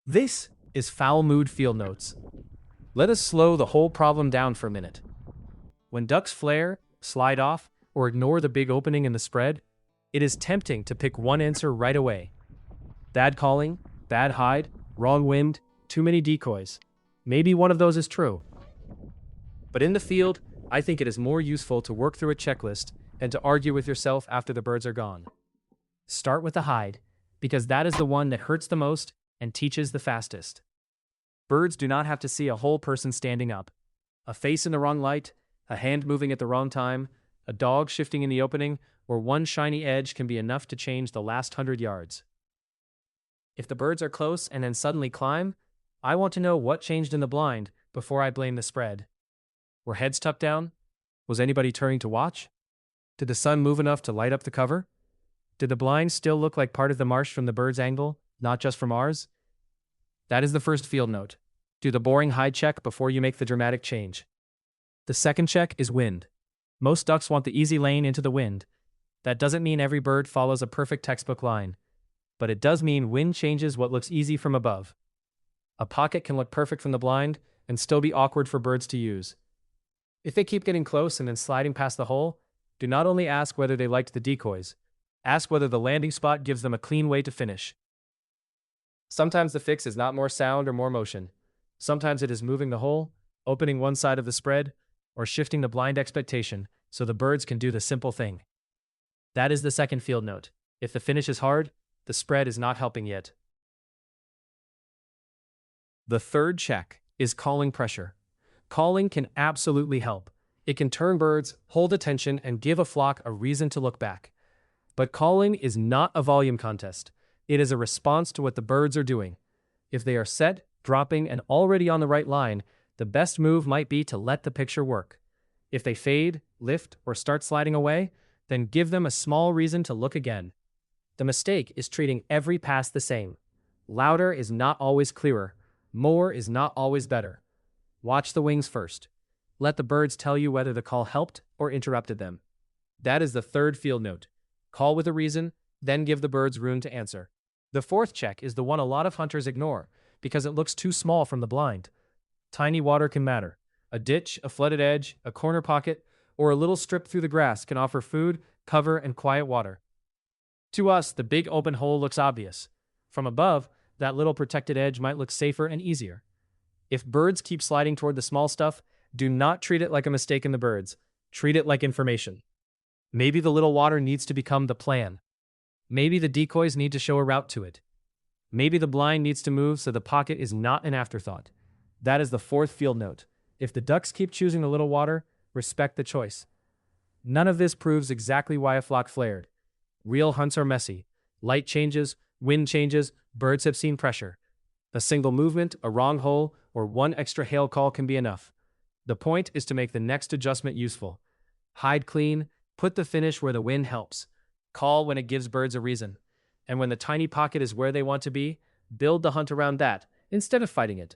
This is Fowl Mood Field Notes. Let us slow the whole problem down for a minute. When ducks flare, slide off, or ignore the big opening in the spread, it is tempting to pick one answer right away. Bad calling, bad hide, wrong wind, too many decoys. Maybe one of those is true. But in the field, I think it is more useful to work through a checklist and to argue with yourself after the birds are gone. Start with the hide, because that is the one that hurts the most and teaches the fastest. Birds do not have to see a whole person standing up. A face in the wrong light, a hand moving at the wrong time, a dog shifting in the opening, or one shiny edge can be enough to change the last 100 yards. If the birds are close and then suddenly climb, I want to know what changed in the blind before I blame the spread. Were heads tucked down? Was anybody turning to watch? Did the sun move enough to light up the cover? Did the blind still look like part of the marsh from the bird's angle, not just from ours? That is the first field note. Do the boring hide check before you make the dramatic change. The second check is wind. Most ducks want the easy lane into the wind. That doesn't mean every bird follows a perfect textbook line, but it does mean wind changes what looks easy from above. A pocket can look perfect from the blind and still be awkward for birds to use. If they keep getting close and then sliding past the hole, do not only ask whether they liked the decoys, ask whether the landing spot gives them a clean way to finish. Sometimes the fix is not more sound or more motion. Sometimes it is moving the hole, opening one side of the spread, or shifting the blind expectation so the birds can do the simple thing. That is the second field note. If the finish is hard, the spread is not helping yet. The third check is calling pressure. Calling can absolutely help. It can turn birds, hold attention, and give a flock a reason to look back. But calling is not a volume contest. It is a response to what the birds are doing. If they are set, dropping, and already on the right line, the best move might be to let the picture work. If they fade, lift, or start sliding away, then give them a small reason to look again. The mistake is treating every pass the same. Louder is not always clearer. More is not always better. Watch the wings first. Let the birds tell you whether the call helped or interrupted them. That is the third field note. Call with a reason, then give the birds room to answer. The fourth check is the one a lot of hunters ignore because it looks too small from the blind. Tiny water can matter. A ditch, a flooded edge, a corner pocket, or a little strip through the grass can offer food, cover, and quiet water. To us, the big open hole looks obvious. From above, that little protected edge might look safer and easier. If birds keep sliding toward the small stuff, do not treat it like a mistake in the birds. Treat it like information. Maybe the little water needs to become the plan. Maybe the decoys need to show a route to it. Maybe the blind needs to move so the pocket is not an afterthought. That is the fourth field note. If the ducks keep choosing the little water, respect the choice. None of this proves exactly why a flock flared. Real hunts are messy. Light changes, wind changes, birds have seen pressure. A single movement, a wrong hole, or one extra hail call can be enough. The point is to make the next adjustment useful. Hide clean, put the finish where the wind helps. Call when it gives birds a reason. And when the tiny pocket is where they want to be, build the hunt around that, instead of fighting it.